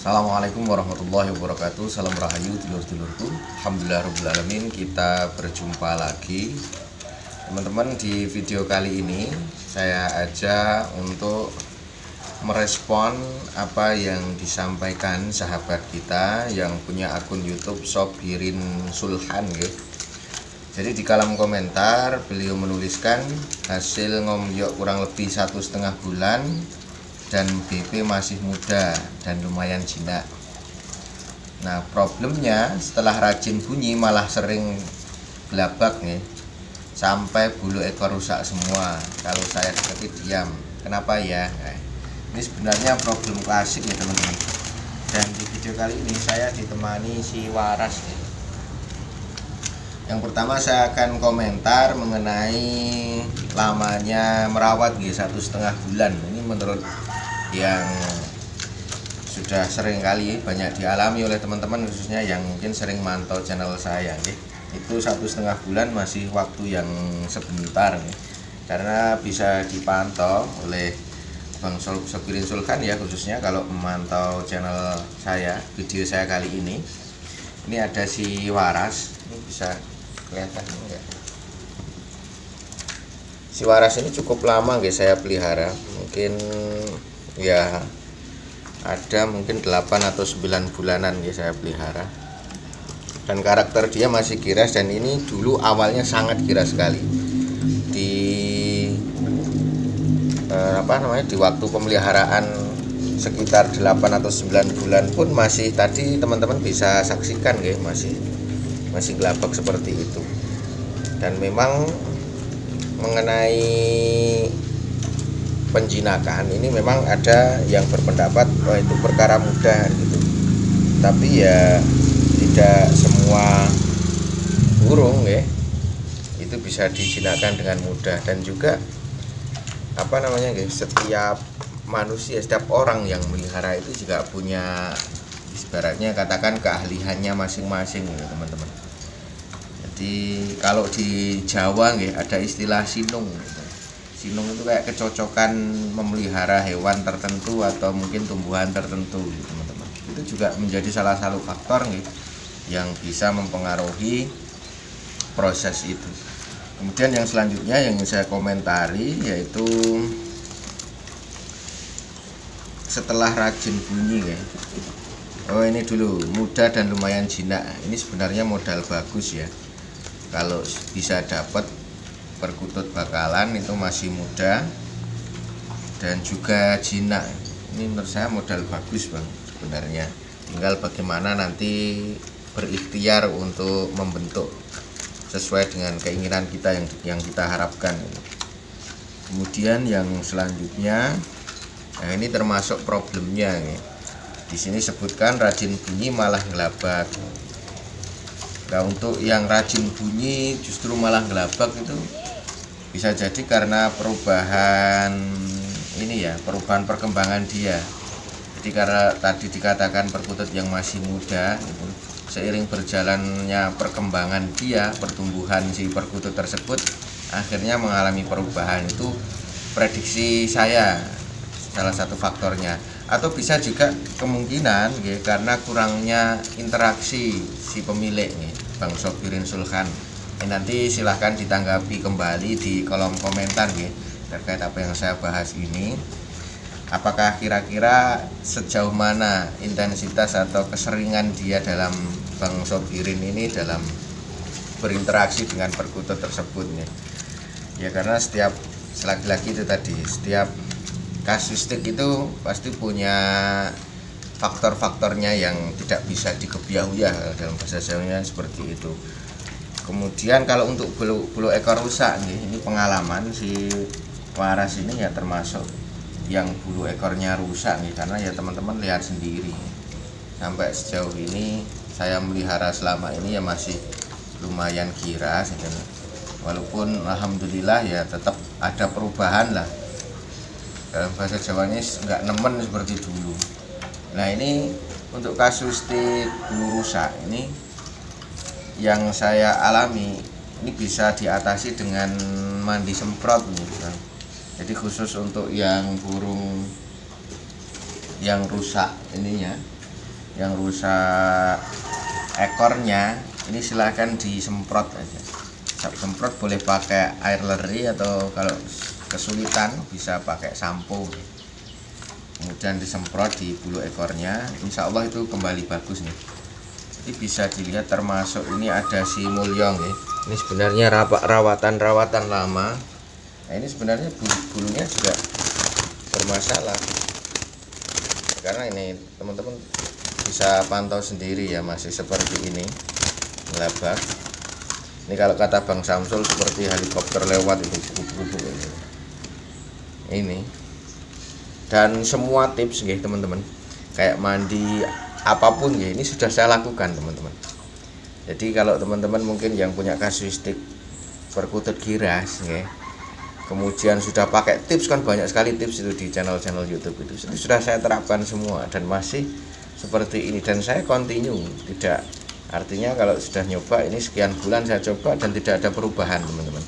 Assalamualaikum warahmatullahi wabarakatuh. Salam rahayu dulur-dulurku. Alhamdulillahirobbilalamin, kita berjumpa lagi teman-teman. Di video kali ini saya ajak untuk merespon apa yang disampaikan sahabat kita yang punya akun YouTube Sobirin Sulhan ya. Jadi di kolom komentar beliau menuliskan hasil ngomyok kurang lebih 1,5 bulan dan BP masih muda dan lumayan jinak. Nah, problemnya setelah rajin bunyi malah sering gelabak nih, sampai bulu ekor rusak semua. Kalau saya deketi diam. Kenapa ya? Nah, ini sebenarnya problem klasik ya teman-teman. Dan di video kali ini saya ditemani si Waras nih. Yang pertama saya akan komentar mengenai lamanya merawat nih 1,5 bulan. Ini menurut yang sudah sering kali banyak dialami oleh teman-teman, khususnya yang mungkin sering mantau channel saya nih. Itu 1,5 bulan masih waktu yang sebentar nih, karena bisa dipantau oleh Bang Sobirin Sulhan ya, khususnya kalau memantau channel saya, video saya kali ini. Ini ada si Waras, ini bisa kelihatan enggak? Si Waras ini cukup lama guys saya pelihara, mungkin ya ada mungkin 8 atau 9 bulanan ya saya pelihara. Dan karakter dia masih giras, dan ini dulu awalnya sangat giras sekali. Di di waktu pemeliharaan sekitar 8 atau 9 bulan pun masih, tadi teman-teman bisa saksikan ya, masih gelabak seperti itu. Dan memang mengenai penjinakan ini memang ada yang berpendapat bahwa itu perkara mudah gitu, tapi ya tidak semua burung ya itu bisa dijinakkan dengan mudah. Dan juga setiap manusia, setiap orang yang melihara itu juga punya ibaratnya katakan keahliannya masing-masing gitu teman-teman. Jadi kalau di Jawa ada istilah sinung gitu. Sinung itu kayak kecocokan memelihara hewan tertentu atau mungkin tumbuhan tertentu gitu, teman-teman. Itu juga menjadi salah satu faktor yang bisa mempengaruhi proses itu. Kemudian yang selanjutnya yang ingin saya komentari yaitu setelah rajin bunyi ya. Oh, ini dulu muda dan lumayan jinak. Ini sebenarnya modal bagus ya. Kalau bisa dapat perkutut bakalan itu masih muda dan juga jinak, ini menurut saya modal bagus bang sebenarnya. Tinggal bagaimana nanti berikhtiar untuk membentuk sesuai dengan keinginan kita yang kita harapkan. Kemudian yang selanjutnya, nah ini termasuk problemnya nih. Di sini sebutkan rajin bunyi malah gelabak. Nah, untuk yang rajin bunyi justru malah gelabak itu bisa jadi karena perubahan perubahan perkembangan dia. Jadi karena tadi dikatakan perkutut yang masih muda itu, seiring berjalannya perkembangan dia, pertumbuhan si perkutut tersebut akhirnya mengalami perubahan. Itu prediksi saya salah satu faktornya. Atau bisa juga kemungkinan karena kurangnya interaksi si pemilik Bang Sobirin Sulhan. Nanti silahkan ditanggapi kembali di kolom komentar terkait apa yang saya bahas ini. Apakah kira-kira sejauh mana intensitas atau keseringan dia dalam Bang Sobirin ini dalam berinteraksi dengan perkutut tersebut ya, karena setiap laki-laki itu tadi, setiap kasustik itu pasti punya faktor-faktornya yang tidak bisa dikebiahui ya, dalam bahasa Jawanya seperti itu. Kemudian kalau untuk bulu ekor rusak ini pengalaman si Waras ini ya termasuk yang bulu ekornya rusak karena ya teman-teman lihat sendiri. Sampai sejauh ini saya melihara selama ini ya masih lumayan giras walaupun alhamdulillah ya tetap ada perubahan lah. Dalam bahasa Jawanya nggak nemen seperti dulu. Nah, ini untuk kasus bulu rusak ini yang saya alami ini bisa diatasi dengan mandi semprot Jadi khusus untuk yang burung yang rusak ininya, yang rusak ekornya, ini silahkan disemprot aja. Semprot boleh pakai air leri atau kalau kesulitan bisa pakai sampo. Kemudian disemprot di bulu ekornya, insya Allah itu kembali bagus nih. Jadi bisa dilihat termasuk ini ada si Mulyong ya. Ini sebenarnya rawatan lama. Nah ini sebenarnya bulunya juga bermasalah, karena ini teman-teman bisa pantau sendiri ya, masih seperti ini melebar. Ini kalau kata Bang Samsul seperti helikopter lewat itu ini. Dan semua tips ya teman-teman, kayak mandi apapun ya, ini sudah saya lakukan teman-teman. Jadi kalau teman-teman mungkin yang punya kasuistik perkutut giras ya, kemudian sudah pakai tips, kan banyak sekali tips itu di channel-channel YouTube itu sudah saya terapkan semua dan masih seperti ini, dan saya continue. Tidak artinya kalau sudah nyoba ini sekian bulan saya coba dan tidak ada perubahan teman-teman.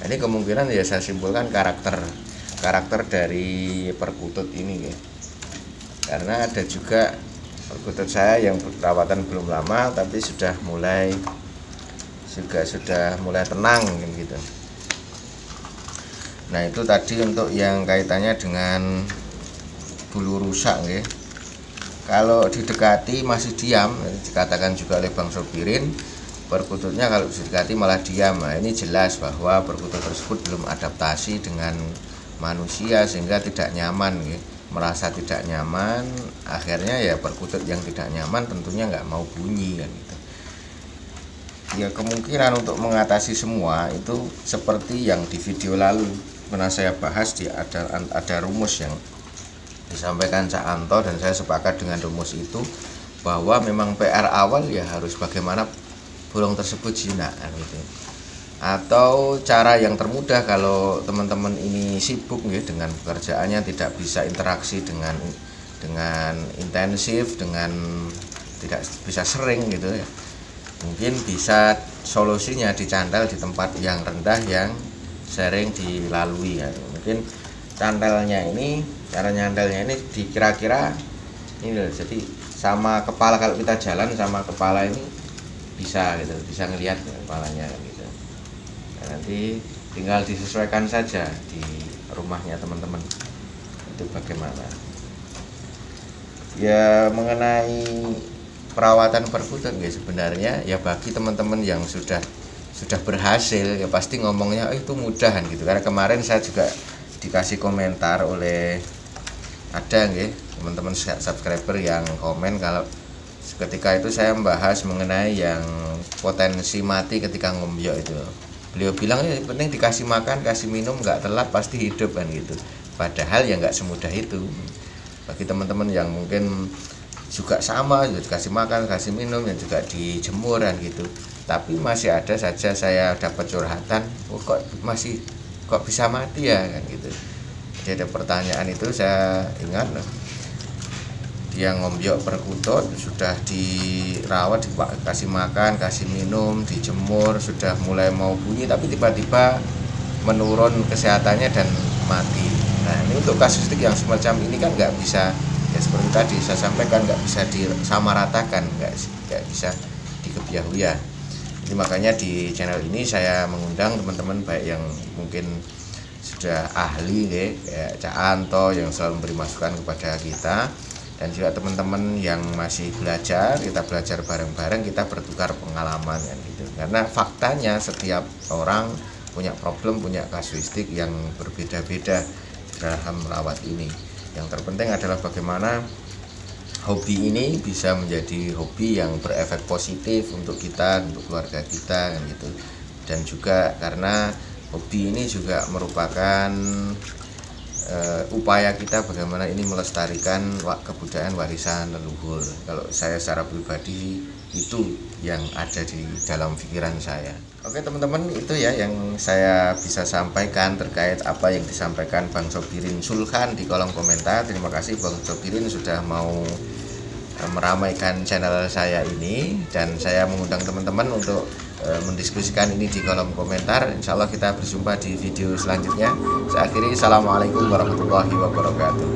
Ini kemungkinan ya saya simpulkan karakter dari perkutut ini ya. Karena ada juga perkutut saya yang perawatan belum lama tapi sudah mulai tenang gitu. Nah itu tadi untuk yang kaitannya dengan bulu rusak ya. Kalau didekati masih diam, dikatakan juga oleh Bang Sobirin, perkututnya kalau didekati malah diam. Nah, ini jelas bahwa perkutut tersebut belum adaptasi dengan manusia sehingga tidak nyaman ya. Merasa tidak nyaman, akhirnya ya perkutut yang tidak nyaman tentunya nggak mau bunyi kan gitu. Ya kemungkinan untuk mengatasi semua itu seperti yang di video lalu pernah saya bahas, ada rumus yang disampaikan Cak Anto dan saya sepakat dengan rumus itu, bahwa memang PR awal ya harus bagaimana burung tersebut jinak gitu. Atau cara yang termudah kalau teman-teman ini sibuk ya dengan pekerjaannya, tidak bisa interaksi dengan intensif, dengan tidak bisa sering gitu ya, mungkin bisa solusinya dicandal di tempat yang rendah yang sering dilalui ya. Mungkin cantelnya ini, cara nyantelnya ini dikira-kira ini loh, jadi sama kepala, kalau kita jalan sama kepala ini bisa gitu, bisa ngelihat kepalanya gitu. Nah, nanti tinggal disesuaikan saja di rumahnya teman-teman itu bagaimana ya. Mengenai perawatan perkutut ya, sebenarnya ya bagi teman-teman yang sudah berhasil ya pasti ngomongnya itu mudahan gitu. Karena kemarin saya juga dikasih komentar oleh ada ya teman-teman subscriber yang komen kalau ketika itu saya membahas mengenai yang potensi mati ketika ngombyok itu. Beliau bilang ya penting dikasih makan, kasih minum, nggak telat pasti hidup kan gitu. Padahal ya nggak semudah itu. Bagi teman-teman yang mungkin juga sama, juga dikasih makan, kasih minum, dan juga dijemur kan gitu. Tapi masih ada saja saya dapat curhatan, kok bisa mati ya kan gitu. Jadi ada pertanyaan itu saya ingat loh. Dia ngombyok perkutut, sudah dirawat, dikasih makan, kasih minum, dijemur, sudah mulai mau bunyi, tapi tiba-tiba menurun kesehatannya dan mati. Nah ini untuk kasustik yang semacam ini kan nggak bisa ya, seperti tadi saya sampaikan, nggak bisa disamaratakan, nggak bisa dikebiahuya. Jadi makanya di channel ini saya mengundang teman-teman baik yang mungkin sudah ahli kayak Cak Anto yang selalu memberi masukan kepada kita, dan juga teman-teman yang masih belajar, kita belajar bareng-bareng, kita bertukar pengalaman kan gitu. Karena faktanya setiap orang punya problem, punya kasuistik yang berbeda-beda dalam merawat ini. Yang terpenting adalah bagaimana hobi ini bisa menjadi hobi yang berefek positif untuk kita, untuk keluarga kita kan gitu. Dan juga karena hobi ini juga merupakan upaya kita bagaimana ini melestarikan kebudayaan warisan leluhur. Kalau saya secara pribadi itu yang ada di dalam pikiran saya. Oke teman-teman, itu ya yang saya bisa sampaikan terkait apa yang disampaikan Bang Sobirin Sulkan di kolom komentar. Terima kasih Bang Sobirin sudah mau meramaikan channel saya ini, dan saya mengundang teman-teman untuk mendiskusikan ini di kolom komentar. Insya Allah kita berjumpa di video selanjutnya. Saya akhiri, assalamualaikum warahmatullahi wabarakatuh.